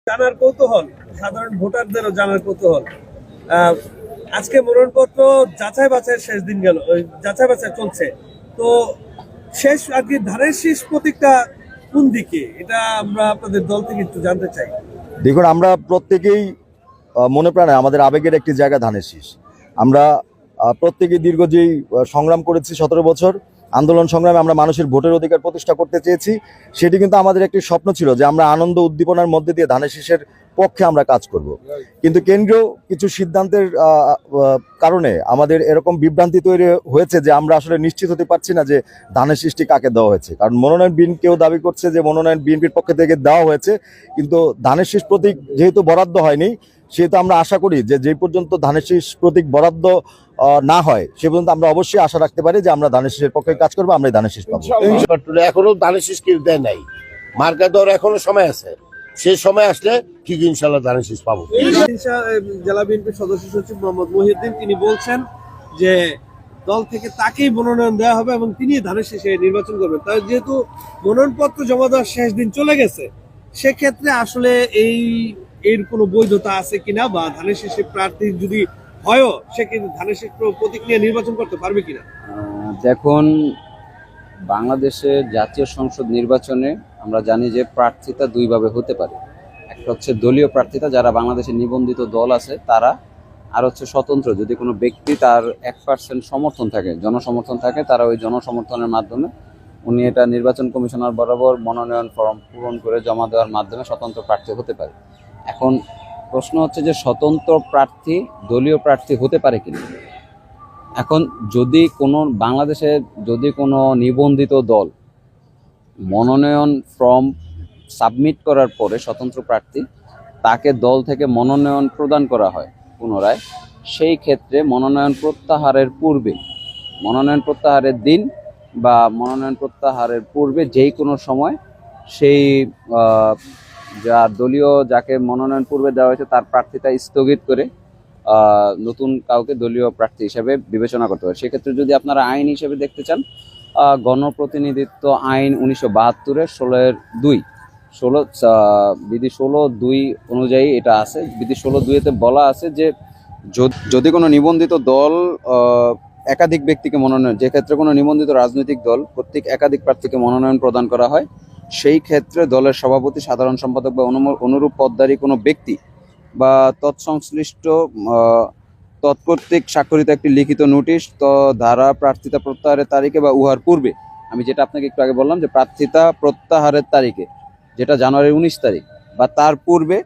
জানার কৌতূহল, সাধারণ ভোটারদেরও জানার কৌতূহল। আজকে মনোনয়নপত্র যাচাই বাছাইয়ের শেষ দিন গেল, যাচাই বাছাই চলছে। তো শেষ আর কি ধানের শীষ প্রতীকটা কোন দিকে, এটা আমরা আপনাদের দল থেকে একটু জানতে চাই। দেখুন, আমরা প্রত্যেকেই মনে প্রাণে আমাদের আবেগের একটি জায়গা ধানের শীষ। আমরা প্রত্যেকেই দীর্ঘ যেই সংগ্রাম করেছি 17 বছর আন্দোলন সংগ্রামে আমরা মানুষের ভোটের অধিকার প্রতিষ্ঠা করতে চেয়েছি, সেটি কিন্তু আমাদের একটি স্বপ্ন ছিল যে আমরা আনন্দ উদ্দীপনার মধ্যে দিয়ে ধানের শীষের পক্ষে আমরা কাজ করব। কিন্তু কেন্দ্রীয় কিছু সিদ্ধান্তের কারণে আমাদের এরকম বিভ্রান্তি তৈরি হয়েছে যে আমরা আসলে নিশ্চিত হতে পারছি না যে ধানের শীষটি কাকে দেওয়া হয়েছে। কারণ মনোনয়ন কেউ দাবি করছে যে মনোনয়ন বিএনপির পক্ষ থেকে দেওয়া হয়েছে, কিন্তু ধানের শীষ প্রতীক যেহেতু বরাদ্দ হয়নি, সেহেতু আমরা আশা করি যে যে পর্যন্ত ধানের শীষ প্রতীক বরাদ্দ না হয় সে পর্যন্ত আমরা অবশ্যই আশা রাখতে পারি যে আমরা ধানের শীষের পক্ষে কাজ করবো, আমরা ধানের শীষ পাবো। এখনো ধানের শীষ কেউ দেয় নাই, মার্কা দেওয়ার এখনো সময় আছে, সেই সময় আসলে ঠিক ইনশাল্লাহ ধানের শীষ পাবো। জেলা বিএনপির সদস্য সচিব মোহাম্মদ মহিউদ্দিন তিনি বলছেন যে দল থেকে তাকেই মনোনয়ন দেওয়া হবে এবং তিনি ধানের শীষে নির্বাচন করবেন। তাই যেহেতু মনোনয়নপত্র জমা দেওয়ার শেষ দিন চলে গেছে, সেক্ষেত্রে আসলে এর কোনো বৈধতা আছে কিনা, বা ধানের শীষে প্রার্থী যদি হয়ও সে কিন্তু ধানের শীষ প্রতীক নিয়ে নির্বাচন করতে পারবে কিনা। দেখুন, বাংলাদেশের জাতীয় সংসদ নির্বাচনে আমরা জানি যে প্রার্থিতা দুইভাবে হতে পারে। একটা হচ্ছে দলীয় প্রার্থিতা, যারা বাংলাদেশে নিবন্ধিত দল আছে তারা, আর হচ্ছে স্বতন্ত্র, যদি কোনো ব্যক্তি তার 1% সমর্থন থাকে, জনসমর্থন থাকে, তারা ওই জনসমর্থনের মাধ্যমে উনি এটা নির্বাচন কমিশনার বরাবর মনোনয়ন ফর্ম পূরণ করে জমা দেওয়ার মাধ্যমে স্বতন্ত্র প্রার্থী হতে পারে। এখন প্রশ্ন হচ্ছে যে স্বতন্ত্র প্রার্থী দলীয় প্রার্থী হতে পারে কিনা। এখন যদি কোনো বাংলাদেশে যদি কোনো নিবন্ধিত দল মনোনয়ন ফর্ম সাবমিট করার পরে স্বতন্ত্র প্রার্থী তাকে দল থেকে মনোনয়ন প্রদান করা হয় পুনরায়, সেই ক্ষেত্রে মনোনয়ন প্রত্যাহারের পূর্বে, মনোনয়ন প্রত্যাহারের দিন বা মনোনয়ন প্রত্যাহারের পূর্বে যেই কোনো সময় সেই দলীয় যাকে মনোনয়ন পূর্বে দেওয়া হয়েছে তার প্রার্থিতা স্থগিত করে নতুন কাউকে দলীয় প্রার্থী হিসেবে বিবেচনা করতে হবে। সেক্ষেত্রে যদি আপনারা আইন হিসেবে দেখতে চান, গণপ্রতিনিধিত্ব আইন 1972-এর বিধি 16(2) অনুযায়ী এটা আছে। বিধি 16(2)-তে বলা আছে যে যদি কোনো নিবন্ধিত দল একাধিক ব্যক্তিকে মনোনয়ন, যে ক্ষেত্রে কোনো নিবন্ধিত রাজনৈতিক দল কর্তৃক একাধিক প্রার্থীকে মনোনয়ন প্রদান করা হয়, সেই ক্ষেত্রে দলের সভাপতি, সাধারণ সম্পাদক বা অনুরূপ পদধারী কোনো ব্যক্তি বা তৎসংশ্লিষ্ট তৎকর্তৃক স্বাক্ষরিত একটি লিখিত নোটিশ ধারা প্রার্থিতা প্রত্যাহারের তারিখে বা উহার পূর্বে, আমি যেটা আপনাকে একটু আগে বললাম যে প্রার্থিতা প্রত্যাহারের তারিখে, যেটা জানুয়ারির 19 তারিখ বা তার পূর্বে